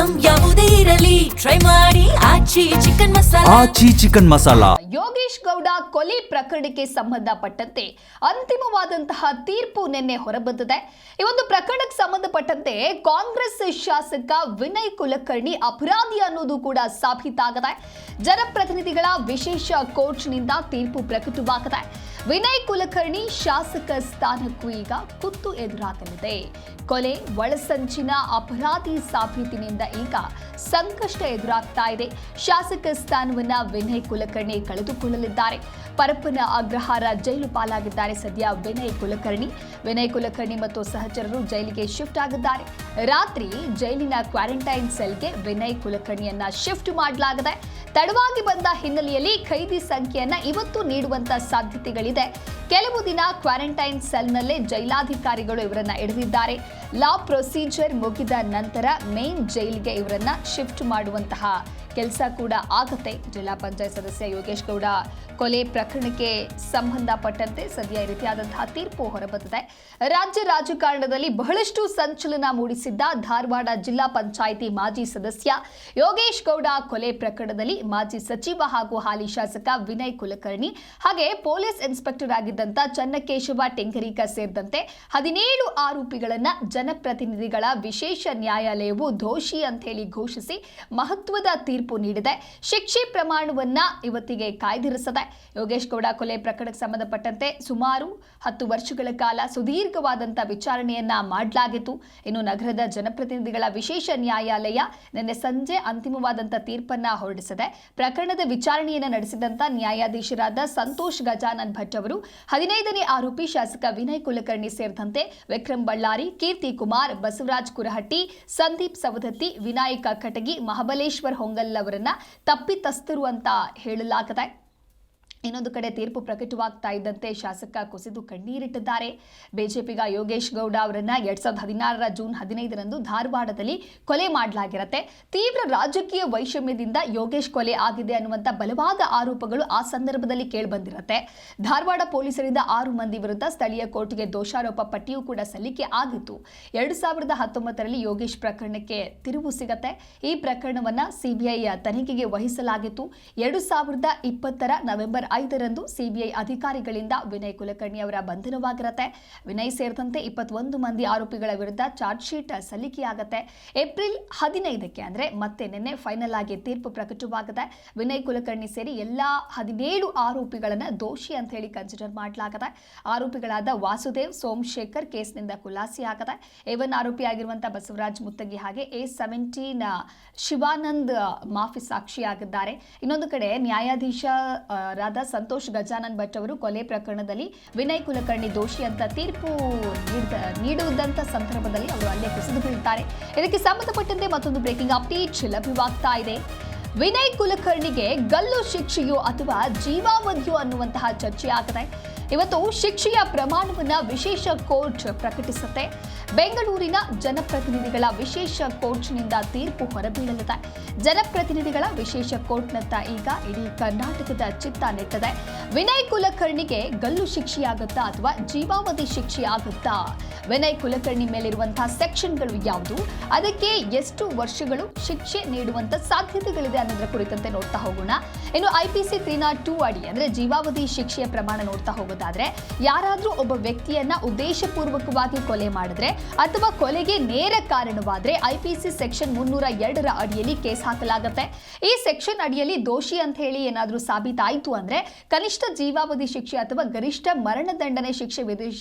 Item ಯಾವುದೇ ಇರಲಿ try ಮಾಡಿ ಆಚಿ ಚಿಕನ್ ಮಸಾಲಾ. ಯೋಗೇಶ್ ಗೌಡ ಕೊಲೆ ಪ್ರಕರಣಕ್ಕೆ ಸಂಬಂಧಪಟ್ಟಂತೆ ಅಂತಿಮವಾದಂತಹ ತೀರ್ಪು ನಿನ್ನೆ ಹೊರಬಂದಿದೆ. ಈ ಒಂದು ಪ್ರಕರಣಕ್ಕೆ ಸಂಬಂಧಪಟ್ಟಂತೆ ಕಾಂಗ್ರೆಸ್ ಶಾಸಕ ವಿನಯ್ ಕುಲಕರ್ಣಿ ಅಪರಾಧಿ ಅನ್ನೋದು ಕೂಡ ಸಾಬೀತಾಗಿದೆ. ಜನಪ್ರತಿನಿಧಿಗಳ ವಿಶೇಷ ಕೋರ್ಟ್ನಿಂದ ತೀರ್ಪು ಪ್ರಕಟವಾಗಿದೆ. ವಿನಯ್ ಕುಲಕರ್ಣಿ ಶಾಸಕ ಸ್ಥಾನಕ್ಕೂ ಈಗ ಕುತ್ತು ಎದುರಾಗಲಿದೆ. ಕೊಲೆ ಒಳಸಂಚಿನ ಅಪರಾಧಿ ಸಾಬೀತಿನಿಂದ ಈಗ ಸಂಕಷ್ಟ ಎದುರಾಗ್ತಾ ಇದೆ. ಶಾಸಕ ಸ್ಥಾನವನ್ನ ವಿನಯ್ ಕುಲಕರ್ಣಿ ಕಳೆದುಕೊಳ್ಳಲಿದ್ದಾರೆ. ಪರಪ್ಪನ ಅಗ್ರಹಾರ ಜೈಲು ಪಾಲಾಗಿದ್ದಾರೆ ಸದ್ಯ ವಿನಯ್ ಕುಲಕರ್ಣಿ ಮತ್ತು ಸಹಚರರು ಜೈಲಿಗೆ ಶಿಫ್ಟ್ ಆಗಿದ್ದಾರೆ. ರಾತ್ರಿ ಜೈಲಿನ ಕ್ವಾರಂಟೈನ್ ಸೆಲ್ಗೆ ವಿನಯ್ ಕುಲಕರ್ಣಿಯನ್ನ ಶಿಫ್ಟ್ ಮಾಡಲಾಗಿದೆ. ತಡವಾಗಿ ಬಂದ ಹಿನ್ನೆಲೆಯಲ್ಲಿ ಖೈದಿ ಸಂಖ್ಯೆಯನ್ನ ಇವತ್ತು ನೀಡುವಂತ ಸಾಧ್ಯತೆಗಳಿದೆ. ಕೆಲವು ದಿನ ಕ್ವಾರಂಟೈನ್ ಸೆಲ್ನಲ್ಲೇ ಜೈಲಾಧಿಕಾರಿಗಳು ಇವರನ್ನ ಹಿಡಿದಿದ್ದಾರೆ. ಲಾ ಪ್ರೊಸೀಜರ್ ಮುಗಿದ ನಂತರ ಮೇನ್ ಜೈಲಿಗೆ ಇವರನ್ನ ಶಿಫ್ಟ್ ಮಾಡುವಂತಹ ಕೆಲಸ ಕೂಡ ಆಗುತ್ತೆ. ಜಿಲ್ಲಾ ಪಂಚಾಯತ್ ಸದಸ್ಯ ಯೋಗೇಶ್ ಗೌಡ ಕೊಲೆ ಪ್ರಕರಣಕ್ಕೆ ಸಂಬಂಧಪಟ್ಟಂತೆ ಸದ್ಯ ಈ ರೀತಿಯಾದಂತಹ ತೀರ್ಪು ಹೊರಬಂದಿದೆ. ರಾಜ್ಯ ರಾಜಕಾರಣದಲ್ಲಿ ಬಹಳಷ್ಟು ಸಂಚಲನ ಮೂಡಿಸಿದ್ದ ಧಾರವಾಡ ಜಿಲ್ಲಾ ಪಂಚಾಯಿತಿ ಮಾಜಿ ಸದಸ್ಯ ಯೋಗೇಶ್ ಗೌಡ ಕೊಲೆ ಪ್ರಕರಣದಲ್ಲಿ ಮಾಜಿ ಸಚಿವ ಹಾಗೂ ಹಾಲಿ ಶಾಸಕ ವಿನಯ್ ಕುಲಕರ್ಣಿ ಹಾಗೆ ಪೊಲೀಸ್ ಇನ್ಸ್ಪೆಕ್ಟರ್ ಆಗಿದ್ದಂತ ಚನ್ನಕೇಶವ ಟೆಂಕರಿಕ ಸೇರಿದಂತೆ 17 ಆರೋಪಿಗಳನ್ನ ಜನಪ್ರತಿನಿಧಿಗಳ ವಿಶೇಷ ನ್ಯಾಯಾಲಯವು ದೋಷಿ ಅಂತ ಹೇಳಿ ಘೋಷಿಸಿ ಮಹತ್ವದ ತೀರ್ಪು ನೀಡಿದೆ. ಶಿಕ್ಷೆ ಪ್ರಮಾಣವನ್ನ ಇವತ್ತಿಗೆ ಕಾಯ್ದಿರಿಸಿದೆ. ಯೋಗೇಶ್ ಗೌಡ ಕೊಲೆ ಪ್ರಕರಣಕ್ಕೆ ಸಂಬಂಧಪಟ್ಟಂತೆ ಸುಮಾರು 10 ವರ್ಷಗಳ ಕಾಲ ಸುದೀರ್ಘವಾದಂತಹ ವಿಚಾರಣೆಯನ್ನ ಮಾಡಲಾಗಿತ್ತು. ಇನ್ನು ನಗರದ ಜನಪ್ರತಿನಿಧಿಗಳ ವಿಶೇಷ ನ್ಯಾಯಾಲಯ ನಿನ್ನೆ ಸಂಜೆ ಅಂತಿಮವಾದಂತಹ ತೀರ್ಪನ್ನ ಹೊರಡಿಸಿದೆ. ಪ್ರಕರಣದ ವಿಚಾರಣೆಯನ್ನು ನಡೆಸಿದಂತ ನ್ಯಾಯಾಧೀಶರಾದ ಸಂತೋಷ್ ಗಜಾನನ್ ಭಟ್ ಅವರು 15ನೇ ಆರೋಪಿ ಶಾಸಕ ವಿನಯ್ ಕುಲಕರ್ಣಿ ಸೇರಿದಂತೆ ವಿಕ್ರಮ್ ಬಳ್ಳಾರಿ, ಕೀರ್ತಿ ಕುಮಾರ್, ಬಸವರಾಜ್ ಕುರಹಟ್ಟಿ, ಸಂದೀಪ್ ಸವದತ್ತಿ, ವಿನಾಯಕ ಕಟಗಿ, ಮಹಾಬಲೇಶ್ವರ್ ಹೊಂಗಲ್ ಅವರನ್ನ ತಪ್ಪಿತಸ್ಥರು ಅಂತ ಹೇಳಲಾಗಿದೆ. ಇನ್ನೊಂದು ಕಡೆ ತೀರ್ಪು ಪ್ರಕಟವಾಗ್ತಾ ಇದ್ದಂತೆ ಶಾಸಕ ಕುಸಿದು ಕಣ್ಣೀರಿಟ್ಟಿದ್ದಾರೆ. ಬಿಜೆಪಿಗ ಯೋಗೇಶ್ ಗೌಡ ಅವರನ್ನ 2016ರ ಜೂನ್ 15ರಂದು ಧಾರವಾಡದಲ್ಲಿ ಕೊಲೆ ಮಾಡಲಾಗಿರುತ್ತೆ. ತೀವ್ರ ರಾಜಕೀಯ ವೈಷಮ್ಯದಿಂದ ಯೋಗೇಶ್ ಕೊಲೆ ಆಗಿದೆ ಅನ್ನುವಂಥ ಬಲವಾದ ಆರೋಪಗಳು ಆ ಸಂದರ್ಭದಲ್ಲಿ ಕೇಳಿಬಂದಿರುತ್ತೆ. ಧಾರವಾಡ ಪೊಲೀಸರಿಂದ 6 ಮಂದಿ ವಿರುದ್ಧ ಸ್ಥಳೀಯ ಕೋರ್ಟ್ಗೆ ದೋಷಾರೋಪ ಪಟ್ಟಿಯೂ ಕೂಡ ಸಲ್ಲಿಕೆ ಆಗಿತ್ತು. 2019ರಲ್ಲಿ ಯೋಗೇಶ್ ಪ್ರಕರಣಕ್ಕೆ ತಿರುವು ಸಿಗತ್ತೆ. ಈ ಪ್ರಕರಣವನ್ನ ಸಿಬಿಐ ತನಿಖೆಗೆ ವಹಿಸಲಾಗಿತ್ತು. 2020ರ ನವೆಂಬರ್ 5ರಂದು ಸಿಬಿಐ ಅಧಿಕಾರಿಗಳಿಂದ ವಿನಯ್ ಕುಲಕರ್ಣಿ ಅವರ ಬಂಧನವಾಗಿರುತ್ತೆ. ವಿನಯ್ ಸೇರಿದಂತೆ 21 ಮಂದಿ ಆರೋಪಿಗಳ ವಿರುದ್ಧ ಚಾರ್ಜ್ ಶೀಟ್ ಸಲ್ಲಿಕೆಯಾಗುತ್ತೆ. ಏಪ್ರಿಲ್ 15ಕ್ಕೆ ಅಂದ್ರೆ ಮತ್ತೆ ನಿನ್ನೆ ಫೈನಲ್ ಆಗಿ ತೀರ್ಪು ಪ್ರಕಟವಾಗಿದೆ. ವಿನಯ್ ಕುಲಕರ್ಣಿ ಸೇರಿ ಎಲ್ಲಾ 17 ಆರೋಪಿಗಳನ್ನ ದೋಷಿ ಅಂತ ಹೇಳಿ ಕನ್ಸಿಡರ್ ಮಾಡಲಾಗಿದೆ. ಆರೋಪಿಗಳಾದ ವಾಸುದೇವ್, ಸೋಮಶೇಖರ್ ಕೇಸ್ನಿಂದ ಖುಲಾಸೆಯಾಗಿದೆ. A1 ಆರೋಪಿಯಾಗಿರುವಂತಹ ಬಸವರಾಜ್ ಮುತ್ತಗಿ ಹಾಗೆ A17 ಶಿವಾನಂದ್ ಮಾಫಿ ಸಾಕ್ಷಿಯಾಗಿದ್ದಾರೆ. ಇನ್ನೊಂದು ಕಡೆ ನ್ಯಾಯಾಧೀಶರಾದ ಸಂತೋಷ್ ಗಜಾನನ್ ಭಟ್ ಅವರು ಕೊಲೆ ಪ್ರಕರಣದಲ್ಲಿ ವಿನಯ್ ಕುಲಕರ್ಣಿ ದೋಷಿ ಅಂತ ತೀರ್ಪು ನೀಡುವುದಂತ ಸಂದರ್ಭದಲ್ಲಿ ಅವರು ಅಲ್ಲೇ ಕುಸಿದು ಬೀಳ್ತಾರೆ. ಇದಕ್ಕೆ ಸಂಬಂಧಪಟ್ಟಂತೆ ಮತ್ತೊಂದು ಬ್ರೇಕಿಂಗ್ ಅಪ್ಡೇಟ್ ಲಭ್ಯವಾಗ್ತಾ ಇದೆ. ವಿನಯ್ ಕುಲಕರ್ಣಿಗೆ ಗಲ್ಲು ಶಿಕ್ಷೆಯೋ ಅಥವಾ ಜೀವಾವಧಿಯೋ ಅನ್ನುವಂತಹ ಚರ್ಚೆ ಆಗಿದೆ. ಇವತ್ತು ಶಿಕ್ಷೆಯ ಪ್ರಮಾಣವನ್ನ ವಿಶೇಷ ಕೋರ್ಟ್ ಪ್ರಕಟಿಸುತ್ತೆ. ಬೆಂಗಳೂರಿನ ಜನಪ್ರತಿನಿಧಿಗಳ ವಿಶೇಷ ಕೋರ್ಟ್ನಿಂದ ತೀರ್ಪು ಹೊರಬೀಳಲಿದೆ. ಜನಪ್ರತಿನಿಧಿಗಳ ವಿಶೇಷ ಕೋರ್ಟ್ನತ್ತ ಈಗ ಇಡೀ ಕರ್ನಾಟಕದ ಚಿತ್ತ ನೆಟ್ಟಿದೆ. ವಿನಯ್ ಕುಲಕರ್ಣಿಗೆ ಗಲ್ಲು ಶಿಕ್ಷೆಯಾಗುತ್ತಾ ಅಥವಾ ಜೀವಾವಧಿ ಶಿಕ್ಷೆಯಾಗುತ್ತಾ? ವಿನಯ್ ಕುಲಕರ್ಣಿ ಮೇಲಿರುವಂತಹ ಸೆಕ್ಷನ್ಗಳು ಯಾವುದು, ಅದಕ್ಕೆ ಎಷ್ಟು ವರ್ಷಗಳು ಶಿಕ್ಷೆ ನೀಡುವಂತ ಸಾಧ್ಯತೆಗಳಿದೆ ಅನ್ನೋದರ ಕುರಿತಂತೆ ನೋಡ್ತಾ ಹೋಗೋಣ. ಇನ್ನು IPC 302 ಅಡಿ ಅಂದ್ರೆ ಜೀವಾವಧಿ ಶಿಕ್ಷೆಯ ಪ್ರಮಾಣ ನೋಡ್ತಾ ಹೋಗೋದಾದ್ರೆ, ಯಾರಾದ್ರೂ ಒಬ್ಬ ವ್ಯಕ್ತಿಯನ್ನ ಉದ್ದೇಶಪೂರ್ವಕವಾಗಿ ಕೊಲೆ ಮಾಡಿದ್ರೆ ಅಥವಾ ಕೊಲೆಗೆ ನೇರ ಕಾರಣವಾದ್ರೆ IPC ಸೆಕ್ಷನ್ 302ರ ಅಡಿಯಲ್ಲಿ ಕೇಸ್ ಹಾಕಲಾಗುತ್ತೆ. ಈ ಸೆಕ್ಷನ್ ಅಡಿಯಲ್ಲಿ ದೋಷಿ ಅಂತ ಹೇಳಿ ಏನಾದ್ರೂ ಸಾಬೀತಾಯಿತು ಅಂದ್ರೆ ಕನಿಷ್ಠ ಜೀವಾವಧಿ ಶಿಕ್ಷೆ ಅಥವಾ ಗರಿಷ್ಠ ಮರಣದಂಡನೆ ಶಿಕ್ಷೆ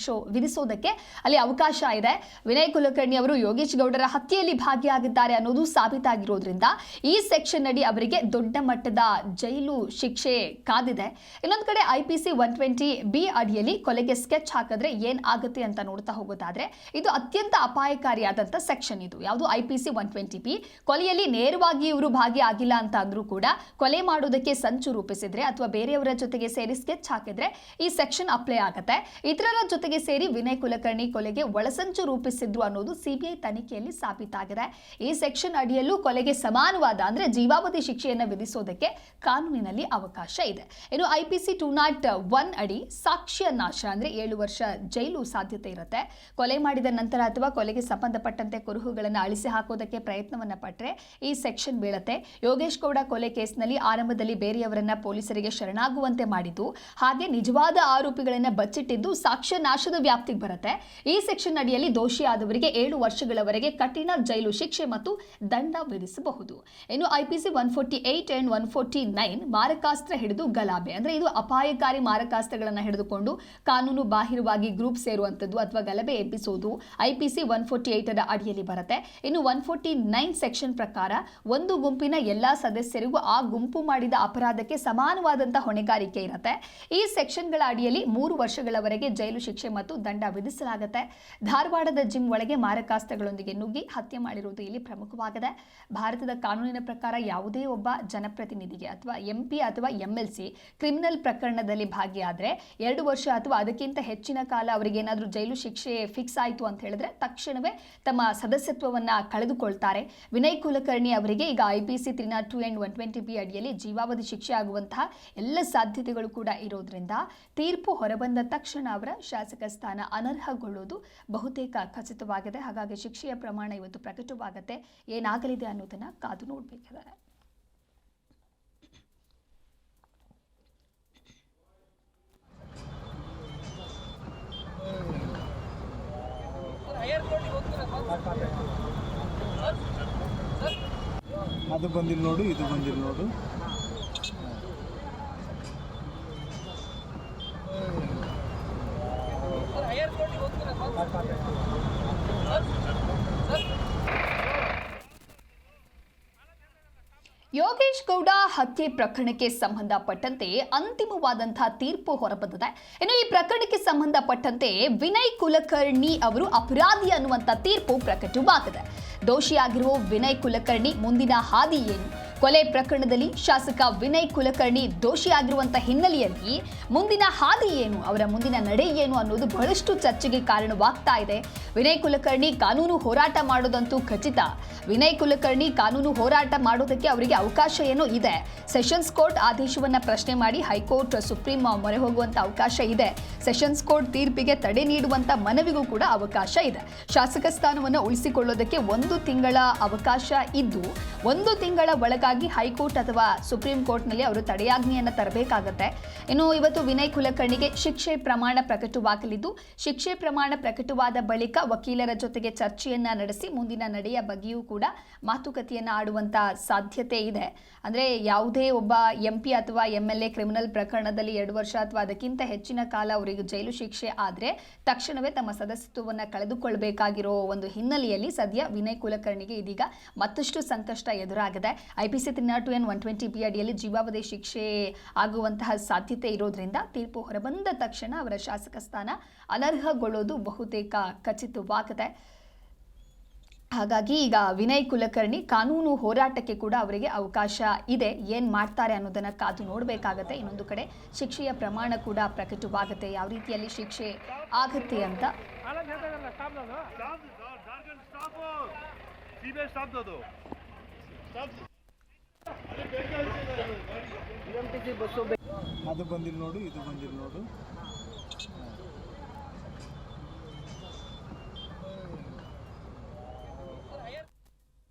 ವಿಧಿಸೋದಕ್ಕೆ ಅಲ್ಲಿ ಅವಕಾಶ ಇದೆ. ವಿನಯ್ ಕುಲಕರ್ಣಿ ಅವರು ಯೋಗೇಶ್ ಗೌಡರ ಹತ್ಯೆಯಲ್ಲಿ ಭಾಗಿಯಾಗಿದ್ದಾರೆ ಅನ್ನೋದು ಸಾಬೀತಾಗಿರೋದ್ರಿಂದ ಈ ಸೆಕ್ಷನ್ ಅಡಿ ಅವರಿಗೆ ದೊಡ್ಡ ಮಟ್ಟದ ಜೈಲು ಶಿಕ್ಷೆ ಕಾದಿದೆ. ಇನ್ನೊಂದು ಕಡೆ IPC 120B ಅಡಿಯಲ್ಲಿ ಕೊಲೆಗೆ ಸ್ಕೆಚ್ ಹಾಕಿದ್ರೆ ಏನ್ ಆಗುತ್ತೆ ಅಂತ ನೋಡ್ತಾ ಹೋಗೋದಾದ್ರೆ, ಇದು ಅತ್ಯಂತ ಅಪಾಯಕಾರಿಯಾದಂತ ಸೆಕ್ಷನ್. ಇದು ಯಾವುದು IPC 120B. ಕೊಲೆಯಲ್ಲಿ ನೇರವಾಗಿ ಇವರು ಭಾಗಿಯಾಗಿಲ್ಲ ಅಂತ ಅಂದ್ರೂ ಕೂಡ ಕೊಲೆ ಮಾಡೋದಕ್ಕೆ ಸಂಚು ರೂಪಿಸಿದ್ರೆ ಅಥವಾ ಬೇರೆಯವರ ಜೊತೆಗೆ ಸೇರಿ ಸ್ಕೆಚ್ ಹಾಕಿದ್ರೆ ಈ ಸೆಕ್ಷನ್ ಅಪ್ಲೈ ಆಗುತ್ತೆ. ಇತರರ ಜೊತೆಗೆ ಸೇರಿ ವಿನಯ್ ಕುಲಕರ್ಣಿ ಕೊಲೆಗೆ ಒಳಸಂಚು ರೂಪಿಸಿದ್ರು ಅನ್ನೋದು ಸಿಬಿಐ ತನಿಖೆಯಲ್ಲಿ ಸಾಬೀತಾಗಿದೆ. ಈ ಸೆಕ್ಷನ್ ಅಡಿಯಲ್ಲೂ ಕೊಲೆಗೆ ಸಮಾನವಾದ ಅಂದ್ರೆ ಜೀವಾವಧಿ ಶಿಕ್ಷೆಯನ್ನು ವಿಧಿಸೋದಕ್ಕೆ ಕಾನೂನಿನಲ್ಲಿ ಅವಕಾಶ ಇದೆ. ಇನ್ನು IPC 201 ಅಡಿ ಸಾಕ್ಷ್ಯ ನಾಶ ಅಂದ್ರೆ 7 ವರ್ಷ ಜೈಲು ಸಾಧ್ಯತೆ ಇರುತ್ತೆ. ಕೊಲೆ ಮಾಡಿದ ನಂತರ ನಂತರ ಅಥವಾ ಕೊಲೆಗೆ ಸಂಬಂಧಪಟ್ಟಂತೆ ಕುರುಹುಗಳನ್ನು ಅಳಿಸಿ ಹಾಕೋದಕ್ಕೆ ಪ್ರಯತ್ನವನ್ನ ಪಟ್ಟರೆ ಈ ಸೆಕ್ಷನ್ ಬೀಳುತ್ತೆ. ಯೋಗೇಶ್ ಗೌಡ ಕೊಲೆ ಕೇಸ್ನಲ್ಲಿ ಆರಂಭದಲ್ಲಿ ಬೇರೆಯವರನ್ನ ಪೊಲೀಸರಿಗೆ ಶರಣಾಗುವಂತೆ ಮಾಡಿದ್ದು, ಹಾಗೆ ನಿಜವಾದ ಆರೋಪಿಗಳನ್ನ ಬಚ್ಚಿಟ್ಟಿದ್ದು ಸಾಕ್ಷ್ಯ ನಾಶದ ವ್ಯಾಪ್ತಿಗೆ ಬರುತ್ತೆ. ಈ ಸೆಕ್ಷನ್ ಅಡಿಯಲ್ಲಿ ದೋಷಿಯಾದವರಿಗೆ 7 ವರ್ಷಗಳವರೆಗೆ ಕಠಿಣ ಜೈಲು ಶಿಕ್ಷೆ ಮತ್ತು ದಂಡ ವಿಧಿಸಬಹುದು. ಇನ್ನು IPC 148 and 149 ಮಾರಕಾಸ್ತ್ರ ಹಿಡಿದು ಗಲಾಭೆ, ಅಂದ್ರೆ ಇದು ಅಪಾಯಕಾರಿ ಮಾರಕಾಸ್ತ್ರಗಳನ್ನ ಹಿಡಿದುಕೊಂಡು ಕಾನೂನು ಬಾಹಿರವಾಗಿ ಗ್ರೂಪ್ ಸೇರುವಂತದ್ದು ಅಥವಾ ಗಲಭೆ ಎಬ್ಬಿಸೋದು IPC 148 ಅಡಿಯಲ್ಲಿ ಬರುತ್ತೆ. ಇನ್ನು 149 ಸೆಕ್ಷನ್ ಪ್ರಕಾರ ಒಂದು ಗುಂಪಿನ ಎಲ್ಲಾ ಸದಸ್ಯರಿಗೂ ಆ ಗುಂಪು ಮಾಡಿದ ಅಪರಾಧಕ್ಕೆ ಸಮಾನವಾದಂತಹ ಹೊಣೆಗಾರಿಕೆ ಇರುತ್ತೆ. ಈ ಸೆಕ್ಷನ್ಗಳ ಅಡಿಯಲ್ಲಿ 3 ವರ್ಷಗಳವರೆಗೆ ಜೈಲು ಶಿಕ್ಷೆ ಮತ್ತು ದಂಡ ವಿಧಿಸಲಾಗುತ್ತೆ. ಧಾರವಾಡದ ಜಿಮ್ ಒಳಗೆ ಮಾರಕಾಸ್ತ್ರಗಳೊಂದಿಗೆ ನುಗ್ಗಿ ಹತ್ಯೆ ಮಾಡಿರುವುದು ಇಲ್ಲಿ ಪ್ರಮುಖವಾಗಿದೆ. ಭಾರತದ ಕಾನೂನಿನ ಪ್ರಕಾರ ಯಾವುದೇ ಒಬ್ಬ ಜನಪ್ರತಿನಿಧಿಗೆ ಅಥವಾ MP ಅಥವಾ MLC ಕ್ರಿಮಿನಲ್ ಪ್ರಕರಣದಲ್ಲಿ ಭಾಗಿಯಾದ್ರೆ 2 ವರ್ಷ ಅಥವಾ ಅದಕ್ಕಿಂತ ಹೆಚ್ಚಿನ ಕಾಲ ಅವರಿಗೆ ಏನಾದರೂ ಜೈಲು ಶಿಕ್ಷೆ ಫಿಕ್ಸ್ ಆಯಿತು ಅಂತ ಹೇಳಿದ್ರೆ ತಕ್ಷಣವೇ ತಮ್ಮ ಸದಸ್ಯತ್ವವನ್ನ ಕಳೆದುಕೊಳ್ತಾರೆ. ವಿನಯ್ ಕುಲಕರ್ಣಿ ಅವರಿಗೆ ಈಗ IPC 302 and 120B ಅಡಿಯಲ್ಲಿ ಜೀವಾವಧಿ ಶಿಕ್ಷೆ ಆಗುವಂತಹ ಎಲ್ಲ ಸಾಧ್ಯತೆಗಳು ಕೂಡ ಇರೋದ್ರಿಂದ ತೀರ್ಪು ಹೊರಬಂದ ತಕ್ಷಣ ಅವರ ಶಾಸಕ ಸ್ಥಾನ ಅನರ್ಹಗೊಳ್ಳುವುದು ಬಹುತೇಕ ಖಚಿತವಾಗಿದೆ. ಹಾಗಾಗಿ ಶಿಕ್ಷೆಯ ಪ್ರಮಾಣ ಇವತ್ತು ಪ್ರಕಟವಾಗುತ್ತೆ. ಏನಾಗಲಿದೆ ಅನ್ನೋದನ್ನ ಕಾದು ನೋಡಬೇಕಾಗಿದೆ. ಅದು ಬಂದಿಲ್ಲ ನೋಡು, ಇದು ಬಂದಿಲ್ಲ ನೋಡು. ಯೋಗೇಶ್ ಗೌಡ ಹತ್ಯೆ ಪ್ರಕರಣಕ್ಕೆ ಸಂಬಂಧಪಟ್ಟಂತೆ ಅಂತಿಮವಾದಂತಹ ತೀರ್ಪು ಹೊರಬಂದಿದೆ. ಇನ್ನು ಈ ಪ್ರಕರಣಕ್ಕೆ ಸಂಬಂಧಪಟ್ಟಂತೆ ವಿನಯ್ ಕುಲಕರ್ಣಿ ಅವರು ಅಪರಾಧಿ ಅನ್ನುವಂಥ ತೀರ್ಪು ಪ್ರಕಟವಾಗಿದೆ. ದೋಷಿಯಾಗಿರುವ ವಿನಯ್ ಕುಲಕರ್ಣಿ ಮುಂದಿನ ಹಾದಿ ಏನು? ಕೊಲೆ ಪ್ರಕರಣದಲ್ಲಿ ಶಾಸಕ ವಿನಯ್ ಕುಲಕರ್ಣಿ ದೋಷಿಯಾಗಿರುವಂತಹ ಹಿನ್ನೆಲೆಯಲ್ಲಿ ಮುಂದಿನ ಹಾದಿ ಏನು, ಅವರ ಮುಂದಿನ ನಡೆ ಏನು ಅನ್ನೋದು ಬಹಳಷ್ಟು ಚರ್ಚೆಗೆ ಕಾರಣವಾಗ್ತಾ ಇದೆ. ವಿನಯ್ ಕುಲಕರ್ಣಿ ಕಾನೂನು ಹೋರಾಟ ಮಾಡೋದಂತೂ ಖಚಿತ. ವಿನಯ್ ಕುಲಕರ್ಣಿ ಕಾನೂನು ಹೋರಾಟ ಮಾಡೋದಕ್ಕೆ ಅವರಿಗೆ ಅವಕಾಶ ಏನೋ ಇದೆ. ಸೆಷನ್ಸ್ ಕೋರ್ಟ್ ಆದೇಶವನ್ನ ಪ್ರಶ್ನೆ ಮಾಡಿ ಹೈಕೋರ್ಟ್, ಸುಪ್ರೀಂ ಮೊರೆ ಹೋಗುವಂತ ಅವಕಾಶ ಇದೆ. ಸೆಷನ್ಸ್ ಕೋರ್ಟ್ ತೀರ್ಪಿಗೆ ತಡೆ ನೀಡುವಂತ ಮನವಿಗೂ ಕೂಡ ಅವಕಾಶ ಇದೆ. ಶಾಸಕ ಸ್ಥಾನವನ್ನು ಉಳಿಸಿಕೊಳ್ಳೋದಕ್ಕೆ 1 ತಿಂಗಳ ಅವಕಾಶ ಇದ್ದು 1 ತಿಂಗಳ ಒಳಗಾಗಿ ಹೈಕೋರ್ಟ್ ಅಥವಾ ಸುಪ್ರೀಂ ಕೋರ್ಟ್ನಲ್ಲಿ ಅವರು ತಡೆಯಾಜ್ಞೆಯನ್ನು ತರಬೇಕಾಗತ್ತೆ. ಇನ್ನು ಇವತ್ತು ವಿನಯ್ ಕುಲಕರ್ಣಿಗೆ ಶಿಕ್ಷೆ ಪ್ರಮಾಣ ಪ್ರಕಟವಾಗಲಿದ್ದು, ಶಿಕ್ಷೆ ಪ್ರಮಾಣ ಪ್ರಕಟವಾದ ಬಳಿಕ ವಕೀಲರ ಜೊತೆಗೆ ಚರ್ಚೆಯನ್ನ ನಡೆಸಿ ಮುಂದಿನ ನಡೆಯ ಬಗ್ಗೆಯೂ ಕೂಡ ಮಾತುಕತೆಯನ್ನ ಆಡುವಂತ ಸಾಧ್ಯತೆ ಇದೆ. ಅಂದ್ರೆ ಯಾವುದೇ ಒಬ್ಬ MP ಅಥವಾ MLA ಕ್ರಿಮಿನಲ್ ಪ್ರಕರಣದಲ್ಲಿ 2 ವರ್ಷ ಅಥವಾ ಅದಕ್ಕಿಂತ ಹೆಚ್ಚಿನ ಕಾಲ ಅವರಿಗೆ ಜೈಲು ಶಿಕ್ಷೆ ಆದ್ರೆ ತಕ್ಷಣವೇ ತಮ್ಮ ಸದಸ್ಯತ್ವವನ್ನು ಕಳೆದುಕೊಳ್ಳಬೇಕಾಗಿರೋ ಒಂದು ಹಿನ್ನೆಲೆಯಲ್ಲಿ ಸದ್ಯ ವಿನಯ್ ಕುಲಕರ್ಣಿಗೆ ಇದೀಗ ಮತ್ತಷ್ಟು ಸಂಕಷ್ಟ ಎದುರಾಗಿದೆ. IPC 302 and 120B ಅಡಿಯಲ್ಲಿ ಜೀವಾವಧಿ ಶಿಕ್ಷೆ ಆಗುವಂತಹ ಸಾಧ್ಯತೆ ಇರೋದ್ರಿಂದ ತೀರ್ಪು ಹೊರಬಂದ ತಕ್ಷಣ ಅವರ ಶಾಸಕ ಸ್ಥಾನ ಅನರ್ಹಗೊಳ್ಳೋದು ಬಹುತೇಕ ಖಚಿತವಾಗಿದೆ. ಹಾಗಾಗಿ ಈಗ ವಿನಯ್ ಕುಲಕರ್ಣಿ ಕಾನೂನು ಹೋರಾಟಕ್ಕೆ ಕೂಡ ಅವರಿಗೆ ಅವಕಾಶ ಇದೆ. ಏನು ಮಾಡ್ತಾರೆ ಅನ್ನೋದನ್ನ ಕಾದು ನೋಡಬೇಕಾಗತ್ತೆ. ಇನ್ನೊಂದು ಕಡೆ ಶಿಕ್ಷೆಯ ಪ್ರಮಾಣ ಕೂಡ ಪ್ರಕಟವಾಗುತ್ತೆ, ಯಾವ ರೀತಿಯಲ್ಲಿ ಶಿಕ್ಷೆ ಆಗುತ್ತೆ ಅಂತ. ಅದು ಬಂದಿಲ್ಲ ನೋಡು, ಇದು ಬಂದಿಲ್ಲ ನೋಡು.